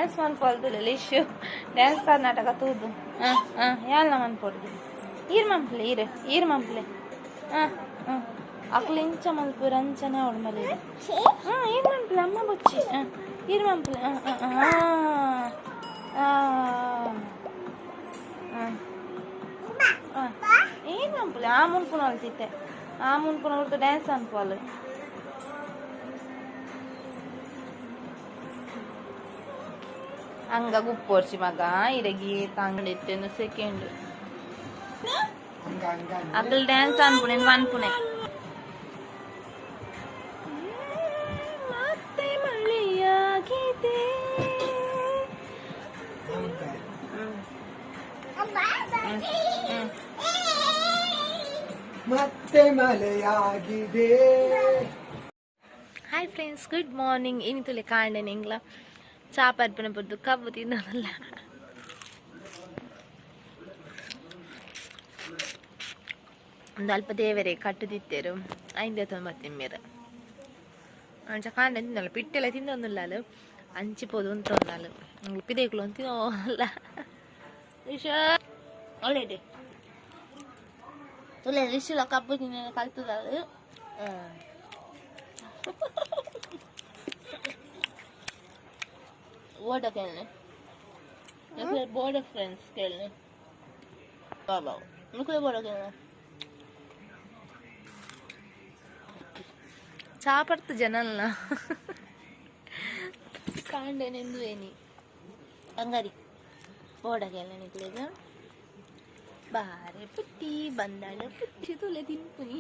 Dance ಮಾಡ್ಕೊಳ್ತಿಲ್ಲ ಲಿಶು dance Karnataka ತೂದು ಯಾಲ್ ಮನ್ಪೊಡ್ದು ಈರ್ ಮಂಪ್ಲೆ ಅಕ್ಲು ಇಂಚ ಮಲ್ಪುರ ಅಂಚನೆ ಅವಳು ಮಲೆ ಈರ್ ಮಂಪ್ಲೆ ಅಮ್ಮ ಬುಚ್ಚಿ ಈರ್ ಮಂಪ್ಲೆ ಏನ್ ಮಂಪ್ಲೆ ಆ ಮುನ್ಪುನ ಅಲ್ತಿತ್ತೆ ಆ ಮುನ್ಪುನ ಅವ್ರದ್ದು ಡ್ಯಾನ್ಸ್ ಅನ್ಪೋಲ್ ಹಂಗ ಗುಪ್ಪೋರ್ಚಿ ಮಗ ಇರಗಿ ತಂಗಡಿತ್ತೇನು ಸೆಕೆಂಡ್ ಅಕ್ಕಲ್ ಡ್ಯಾನ್ಸ್ ಅನ್ಪುಣೆ ಅನ್ಪುಣೆ ಮತ್ತೆ ಮಳೆಯಾಗಿದೆ ಮತ್ತೆ ಮಳೆಯಾಗಿದೆ. Hi friends, good morning. ಏನಿತ್ತಲೆ ಕಾಂಡೆ ನಿಂಗ್ಲ ಚಾಪರ್ಪನೆ ಬದ್ದು ಕಬ್ಬು ತಿನ್ನಲ್ಲ. ಒಂದು ಅಲ್ಪ ದೇವರೇ ಕಟ್ಟುದಿತ್ತೇರು 59 ಮೇರೆ ಅಂಚ ಕಾಂಡೆ ತಿನ್ನಲ್ಲ ಪಿಟ್ಟೆಲ್ಲ ತಿನ್ನೊಂದಿಲ್ಲ ಅಲ್ಲ ಅಂಚಿಪೋದು ಅಂತ ಒಂದಲ್ಲ ಉಪ್ಪಿದೇಕ್ಲು ಅಂತ ತಿನ್ನೋಲ್ಲ ಒಳ್ಳೆಡೆ ತುಲೆ ರಿಶಿಲ ಕಬ್ಬು ತಿನ್ನ ಕಲ್ತದಲ್ಲ ಓಡ ಕೇಳನೆ ಬೋರ್ಡ್ ಫ್ರೆಂಡ್ಸ್ ಕೇಳನೆ ಬಾಬಾ ಮುಕ್ಳೆ ಬೋಡ ಕೇಳನೆ ಚಾಪರ್ತು ಜನಲ್ಲ ಕಾಂಡೆನೆಂದು ಏನಿ ಅಂಗಡಿ ಬೋಡ ಕೇಳನೆ ನಿಕ್ಲೇಗ ಬಾರೆ ಪುಟ್ಟಿ ಬಂದಾಳ ಪುಟ್ಟಿ ತುಲೆ ತಿನ್ಪುನಿ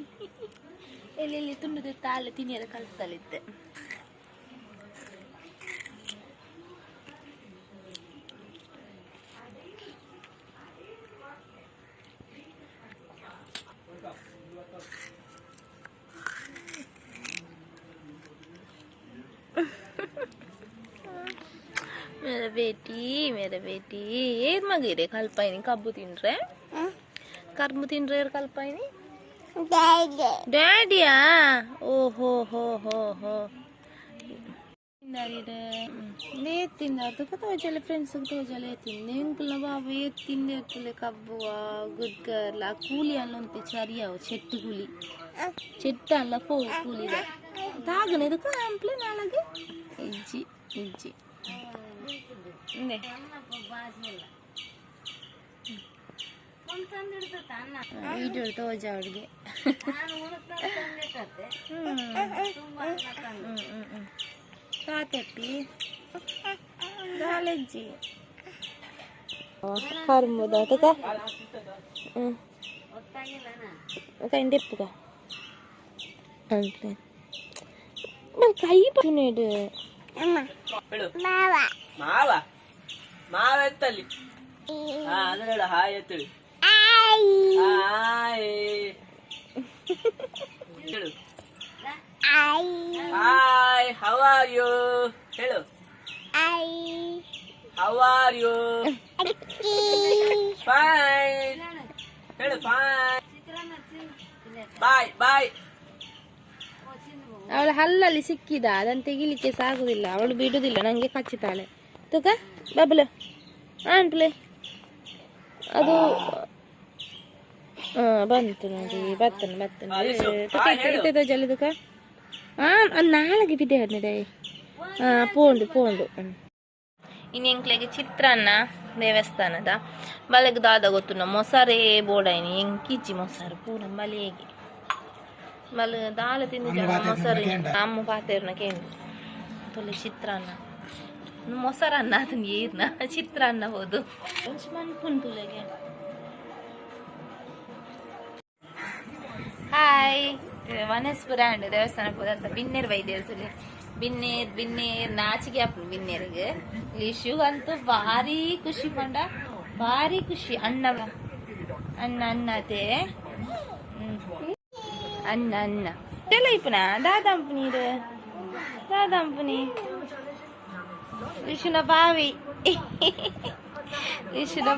ಎಲ್ಲೆಲ್ಲಿ ತುಂಡು ತಾಳೆ ತಿನ್ನಿಯರ ಕಲ್ತಲಿದ್ದೆ. मेरे बेटी ಏನ್ ಮಗಿರೆ ಕಲ್ಪಾಯಿನಿ ಕಬ್ಬು ತಿನ್ರೆ ಕರ್ಬು ತಿನ್ರೆ ಕಲ್ಪಾಯಿನಿ ಡ್ಯಾಡಿಯಾ ಓಹೋ ಹೋ ಹೋ ಹೋ ತಿಂದ ತೋಜಲೆ ಫ್ರೆಂಡ್ಸ್ ತೋಜಲೆ ತಿಂದೆ ಇಂಕಲ್ನ ಬಾಬು ಏತ್ ತಿಂದೆ ಇರ್ತಲೆ ಕಬ್ಬುವ ಗುಡ್ ಗರ್ಲ್ ಆ ಕೂಲಿ ಅಲ್ಲೊಂತೆ ಚರಿಯಾವ ಚೆಟ್ಟು ಕೂಲಿ ಚೆಟ್ಟ ಅಲ್ಲ ಪೋ ಕೂಲಿದ ತಾಗನೆ ಇದಕ್ಕೆ ಅಂಪ್ಲೆ ನಾಳಗೆ ಇಜ್ಜಿ ಇಜ್ಜಿ ವಿಡಿಯೋ ತೋಜ ಅವ್ರಿಗೆ ತಾತಪ್ಪಿ ಗಾಲಜ್ಜಿ ಕರ್ಮುದ ತಕ ಕೈಂದೆಪ್ಪುಗ ಅಂತೆ ಕೈ ಪುನೇಡು ಮಾವ ಮಾವ ಎತ್ತಲ್ಲಿ ಅದರ ಹಾಯ್ ಎತ್ತಳಿ ಹೇಳು ಹಾಯ್ ಹೌ ಆರ್ ಯು ಹೇಳು ಹೌ ಆರ್ ಯು ಫೈನ್ ಹೇಳು ಫೈನ್ ಬಾಯ್ ಬಾಯ್. ಅವಳು ಹಲ್ಲಲ್ಲಿ ಸಿಕ್ಕಿದ ಅದನ್ನು ತೆಗಿಲಿಕ್ಕೆ ಸಾಗುದಿಲ್ಲ, ಅವಳು ಬಿಡುದಿಲ್ಲ, ನಂಗೆ ಕಚ್ಚುತ್ತಾಳೆ. ತುಕ ಬಬ್ಲು ಆನ್ಪ್ಲೆ ಅದು ಬಂತು ನೋಡಿ ಬರ್ತನೆ ಜಲ್ಲಿ ತುಕ ನಾಳೆಗೆ ಬಿದ್ದೆ ಹಣ್ಣದೆ ಪೋಂಡು ಪೋಂಡು. ಇನ್ನು ಎಂಕ್ಲೆಗೆ ಚಿತ್ರಾನ್ನ ದೇವಸ್ಥಾನದ ಬಲೆಗೆ ದಾದ ಗೊತ್ತು ಮೊಸರೇ ಬೋಡಾಯಿನಿ ಎಂಕಿಚ್ಚಿ ಮೊಸರು ಪೂರ ಬಲೆಗೆ ಮಲ ದಾಲ ತಿಂದು ಮೊಸರು ಅಮ್ಮ ಪಾತೇರ್ನ ಕೇಂದ್ರ ತೊಲೆ ಚಿತ್ರಾನ್ನ ಮೊಸರನ್ನ ಅದನ್ನ ಏರ್ನ ಚಿತ್ರಾನ್ನ ಹೋದು ಮನ್ಪುನ್ ತುಲೆಗೆ. ಹಾಯ್ ವನಸ್ಪುರ ಅಂಡ್ ದೇವಸ್ಥಾನ ಪೋದಂತ ಬಿನ್ನೇರ್ ವೈದ್ಯರು ಬಿನ್ನೇರ್ ನಾಚಿಗೆ ಹಾಪು ಬಿನ್ನೇರಿಗೆ ಲಿಶು ಅಂತೂ ಭಾರಿ ಖುಷಿ ಪಂಡ ಭಾರಿ ಖುಷಿ ಅಣ್ಣ ಅನ್ನತೆ ಅನ್ನ ಎಲ್ಲ ಇಪ್ಪನ ದಾದಂಪುನಿ ಲಿಶುನ ಬಾವಿ ಲಿಶುನ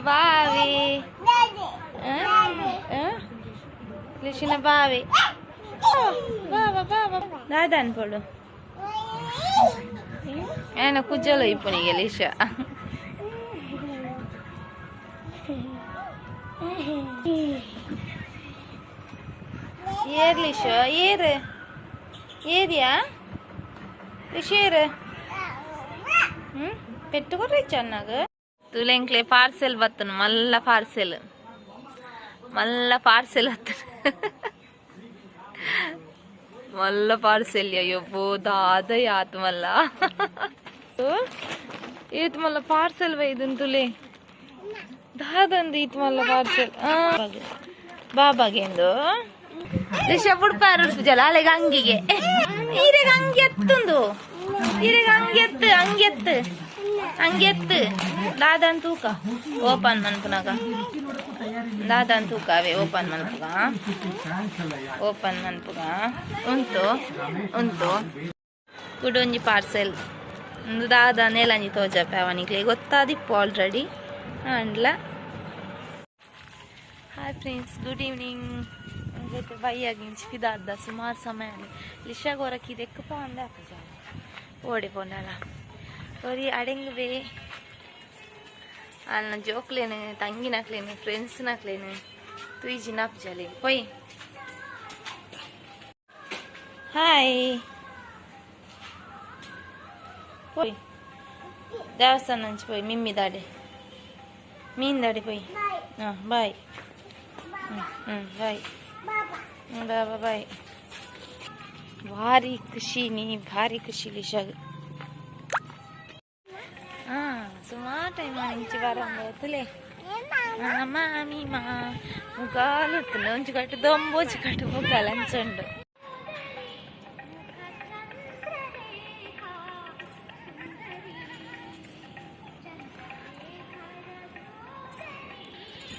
ಬಾವಿ ಬಾಬಾ ದಾದ ಅನ್ಪಡು Enak kujalo ipo ni Gelisha. Yer Lisha, yer. Yer ya? Lisha yer. Pettu korrecha naga. Tulenkle parcel battanu malla parcel. Malla parcel battanu. Malla parcel ya yobbo daada yaat malla. It malla parcel vaidun tule. Daadandi it malla parcel. Baba gendo. Lisha pudparu jalale gangige. Ire gangettundu. Ire gangettu. Angettu. Dadan tuka. Open manpunaga. Dadan tuka ave open manpuga. Open manpuga. Unto. Kudonji parcel. Dada nelani toja pavanikle gottadippu already. Andla. Hi friends, good evening. Angete bayyaginchi fidadda sumar samayali. Lisha goraki dekku anda apaja. Ode ponala. Ori adengve. Alna joklene, tangi naklene, friends naklene. Tuiji napjale. Poi. Hi. Poi. Devasthana nunchi poi mimmi dade. Meen dade poi. Bye. Bye. Baba bye. Bhari khushi Lisha. Sumar time nunchi varanga tule. Mami ma mugalu nunchi kattu dombochi kattu mugalanchundu.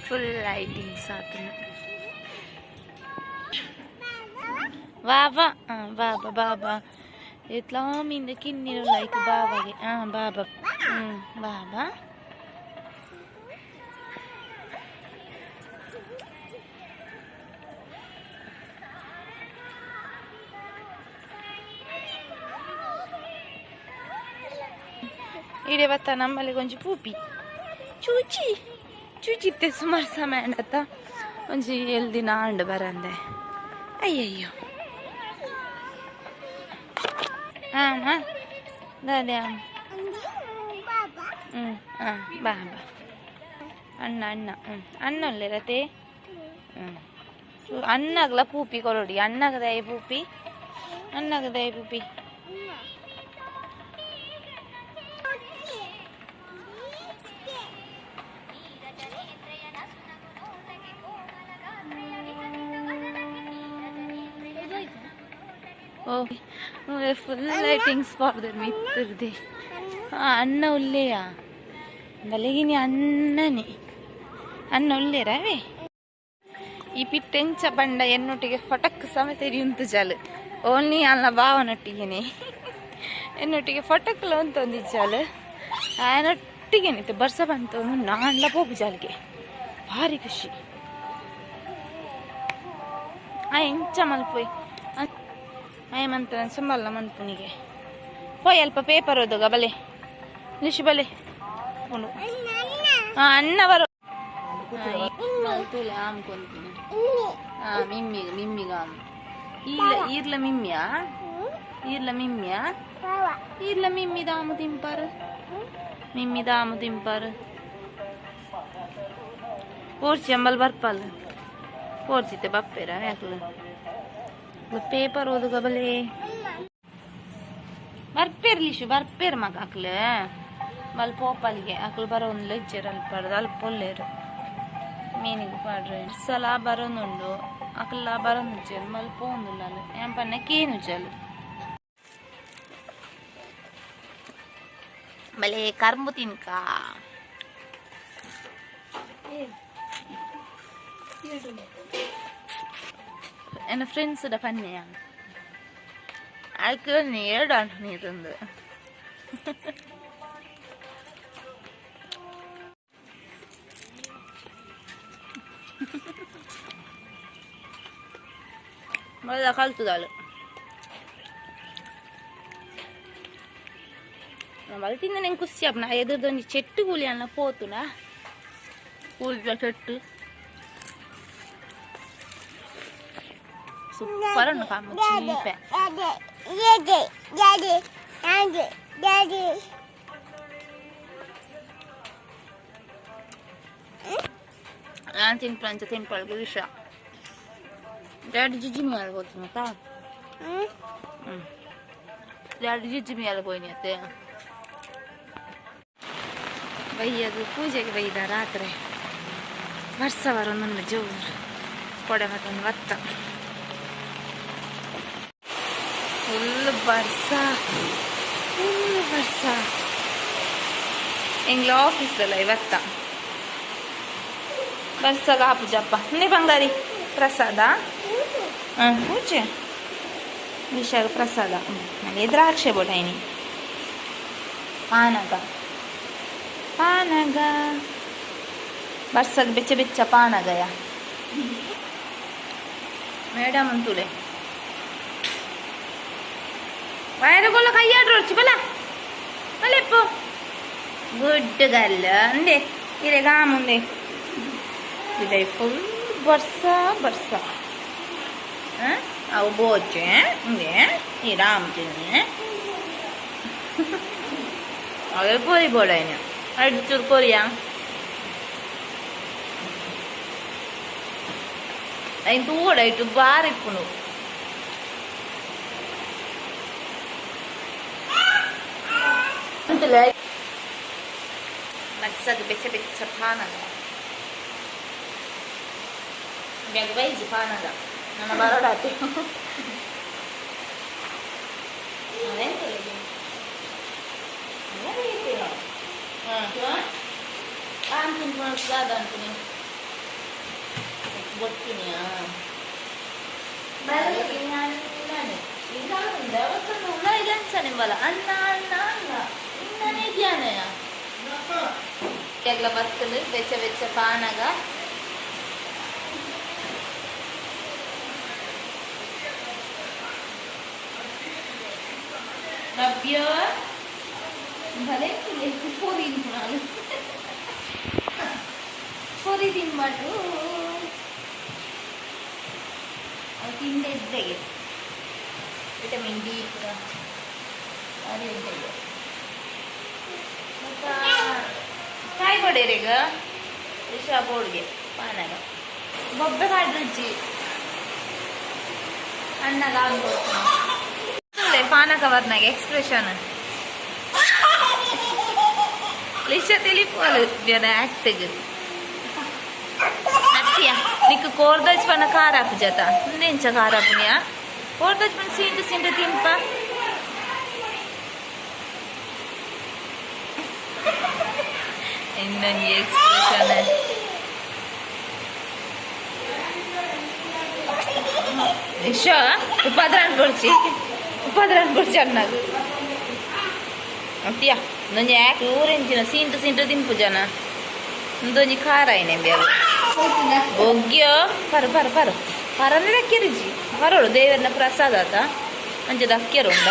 Full lighting satna. Baba. Itla minda kinniru like baba ge. Baba. Baba. Ide batta nammale gonji pupi. Chuchitte sumar samayandata. Onji eldi naand barande. Ayyayyo. Dade Baba. Anna. Anna lerate. Annagla pupi korodi. Annagadaye pupi. Oh, full lightings for the mittirde. Anna ulleya. Balegini annani. Anna ullera ave. ಈ ಪಿಟ್ಟೆಂಚ ಬಂಡ ಎನ್ನೊಟ್ಟಿಗೆ ಫಟಕ್ ಸಮೇತ ಎರಿಯುಂತು ಜಾಲು only ಅಲ್ಲ ಭಾವನೊಟ್ಟಿಗೆನೆ ಎನ್ನೊಟ್ಟಿಗೆ ಫಟಕ್ಲು ಅಂತ ಒಂದು ಜಾಲು ಆನೊಟ್ಟಿಗೆನಿತ್ತು ಬರ್ಸ ಬಂತು ನಾನ್ಲ ಹೋಗು ಜಾಲಿಗೆ ಭಾರಿ ಖುಷಿ ಎಂಚ ಮಲ್ಪೋಯ್ ಮಂತ ಸಂಬಲ್ಲ ಮಂತನಿಗೆ ಹೋಯ್ ಅಲ್ಪ ಪೇಪರ್ ಓದುಗ ಬಲೆ ನಿಶು ಬಲೆ ಅಣ್ಣ ಬರೋ tule am kontina mimmiga am irla mimmi damu timpar porchi ambal barpal porchi te bappera eklu paper oduga bale barper mag akle mal popalige aklu baro on lecture al pardal polleru ಮೀನಿಗೆ ಪಾಡ್ರೆ ಸಲ ಬರೋನುಂಡು ಅಕಲ್ಲ ಬರೋನು ಜಲ್ ಮಲ್ಪೋಂದುಲ್ಲ ಎಂಪನ್ನ ಕೇನು ಜಲ್ ಬಲೆ ಕರ್ಮು ತಿನ್ಕ ನನ್ನ friends ಪನ್ನೆಯ ಅದಕ್ಕೆ ಎರಡು ನೀರೊಂದು Mala kaltu dalu. వాళ్ళు తింది నేను ఖుషి చెప్పిన ఎదురుదొంది చెట్టు కూలి అన్న పోతున్నా కూలిగా చెట్టు సూపర్ అన్న కామ చీపే ನಾನು ತಿನ್ಪಂಚ ತಿನ್ಪಲ್ಗೆ ವಿಷ ಡ್ಯಾಡಿ ಜಿಜ್ಜಿ ಮೇಲೆ ಹೋಗ್ತೀನಿ ಆಯ್ತಾ ಡ್ಯಾಡಿ ಜಿಜ್ಜಿ ಮೇಲೆ ಹೋಯ್ನಿ ಅತ್ತೆ ಬೈಯದು ಪೂಜೆಗೆ ಬೈದ ರಾತ್ರಿ ವರ್ಷವಾರ ಒಂದೊಂದು ಜೋರು ಕೊಡೆ ಮತ್ತೊಂದು ಭತ್ತ ಫುಲ್ ಬರ್ಸ ಎಂಗ್ಲ ಆಫೀಸ್ದಲ್ಲ ಇವತ್ತ ಬರ್ಸಾಗ ಪೂಜಪ್ಪ ನೇ ಬಂಗಾರಿ ಪ್ರಸಾದ ಪೂಜೆ ವಿಷಯ ಪ್ರಸಾದ ನನಗೆ ದ್ರಾಕ್ಷೆ ಬೋಟೈನಿ ಪಾನಗ ಬರ್ಸಾಗ ಬೆಚ್ಚ ಬೆಚ್ಚ ಪಾನಗಯ ಮೇಡಮ್ ಅಂತೂಲೆ വയറുകൊള്ള കയ്യാട്ട് ബല ബലപ്പോ ഗുഡ് ഗല്ല ഉണ്ടേ ഇരെ കാമുണ്ടേ ഇതേ ഫുൾ ಬರ್ಸ ಅವು ಬೋಚೆ ಹಿಂಗೆ ಈ ರಾಮಚಂದ್ರ ಅವೇ ಪೋರಿ ಬೋಡಾಯ್ನ ಅಡ್ಚೂರು ಪೋರಿಯಾ ಅಯ್ಯ ತೂಡಾಯ್ತು ಬಾರಿಪ್ಪುನು ಮಸ್ಸದು ಬೆಚ್ಚ ಬೆಚ್ಚ ಪಾನಗ ಬ್ಯಾಗ ಬೈಜಿ ಪಾನಗ ನನ್ನ ಬರಡಾತಿ ಅಂತೀನಿ ಗೊತ್ತಿನಿಯ ಅನ್ನ ಅನ್ನ ಅನ್ನ ಇನ್ನನೇ ಧ್ಯಾನಯ ಎಗ್ಲ ಬರ್ತದೆ ಬೆಚ್ಚ ಬೆಚ್ಚ ಪಾನಗ ನವ್ಯ ಭಲೆ ಪೋರಿ ತಿನ್ಬಾರ್ದು ತಿಂದೆ ಇದ್ದೆಗೆ ವಿಟಮಿನ್ ಡಿ ಅದೇ ಇದ್ದೆಗೆ काय पडे रे ग विषा बोडगे पाण्याला बब्बे काढायची अण्णाला आणले पानाकवर नाही एक्सप्रेशन लिशा తెలిపోవాలి జన యాక్టింగ్ నచ్చియా నీకు కోర్దజ్ పన కారాపు జత నెంచ కారాపునియా కోర్దజ్ పన సింటు సింటు తింపా ಇನ್ನೊಂದು ಎಕ್ಸ್ಪ್ರೆಷನ್ ಇಶೋ ಉಪದ್ರಾನ್ ಕೊಡ್ಸಿ ಅನ್ನಾಗ ಅಂತೀಯ ಒಂದೊಂದು ಯಾಕೆ ಊರಿಂಚಿನ ಸಿಂಟು ತಿನ್ಪು ಜನ ಒಂದೊಂದು ಖಾರ ಏನೇ ಬೇರೆ ಬೊಗ್ಗ್ಯೋ ಪರಂದ್ರೆ ದಕ್ಕಿರುಜಿ ಪರೋಡು ದೇವರನ ಪ್ರಸಾದ ಆತ ಅಂಚದ ಅಕ್ಕಿರುಂಡ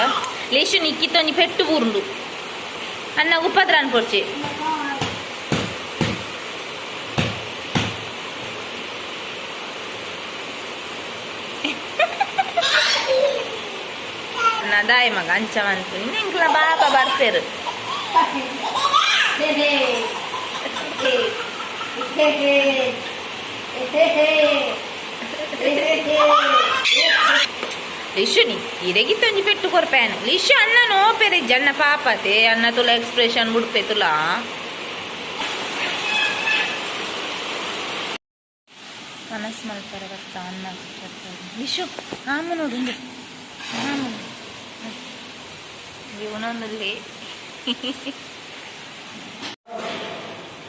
ಲೇಶು ನಿಕ್ಕಿತ್ತೊಂದು ಪೆಟ್ಟು ಬೂರುಂಡು ಅನ್ನ ಉಪದ್ರಾನ್ ಕೊಡ್ಸಿ ದಾಯ ಮಗ ಅಂಚವಂತು ಇನ್ನೆಂಕ್ಲ ಬಾಪ ಬರ್ತೇರು ಲಿಶುನಿ ಇರೆಗಿತ್ತೊಂಜಿ ಪೆಟ್ಟು ಕೊರ್ಪೇನು ಲಿಶು ಅನ್ನ ನೋಪೆರೆ ಜನ್ನ ಪಾಪತೆ ಅನ್ನ ತುಲ ಎಕ್ಸ್ಪ್ರೆಷನ್ ಬಿಡ್ಪೆ ತುಲ ಮನಸ್ಸು ಮಲ್ಪರ ಬರ್ತ ಅನ್ನ ಲಿಶು ಆಮ ನೋಡು ಇವನೊಂದಲ್ಲಿ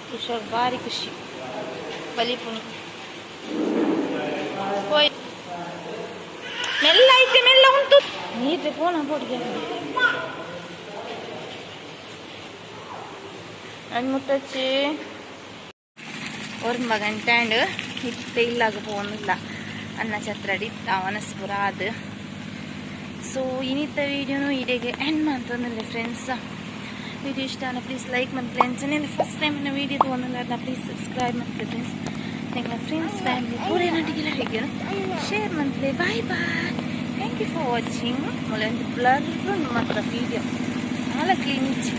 ಖುಷಿ ಭಾರಿ ಖುಷಿ ಬಲಿಪುಣಿ ಮೆಲ್ಲ ಐತೆ ಮೆಲ್ಲ ಉಂಟು ನೀರು ಪೋನ ಪೋಡಿಗೆ ಅದು ಮುಟ್ಟಚ್ಚಿ ஒரு ಗಂಟೆ ഇപ്പം ഇല്ലാതെ പോകുന്നില്ല അന്ന ചത്രടി അവനസ്പുര അത് സോ ഇനിത്തെ വീഡിയോನು ಇಡೆಗೆ ಎಂಡ್ ಮಾಡ್ತಂದ್ರೆ ಫ್ರೆಂಡ್ಸ್ ವಿಡಿಯೋ ಇಷ್ಟ ಆನ ಪ್ಲೀಸ್ ಲೈಕ್ ಮಾಡಿ ಫ್ರೆಂಡ್ಸ್ ಇನ್ನೇನು ಫಸ್ಟ್ ಟೈಮ್ ನನ್ನ ವೀಡಿಯೋ ತೊಗೊಂಡಲ್ಲ ಪ್ಲೀಸ್ ಸಬ್ಸ್ಕ್ರೈಬ್ ಮಾಡ್ತೀವಿ ಫ್ರೆಂಡ್ಸ್ ನಿನ್ನ ಫ್ರೆಂಡ್ಸ್ ಫ್ಯಾಮಿಲಿ ಪೂರ ನಟಿಗೆಲ್ಲ ಹೇಗೆ ಶೇರ್ ಮಾಡ್ತೀವಿ bye bye thank you for watching ಮೊಳೆ ಬ್ಲರ್ ಮಾತ್ರ ವೀಡಿಯೋ ನಾಲ್ಕು ಇಂಚ್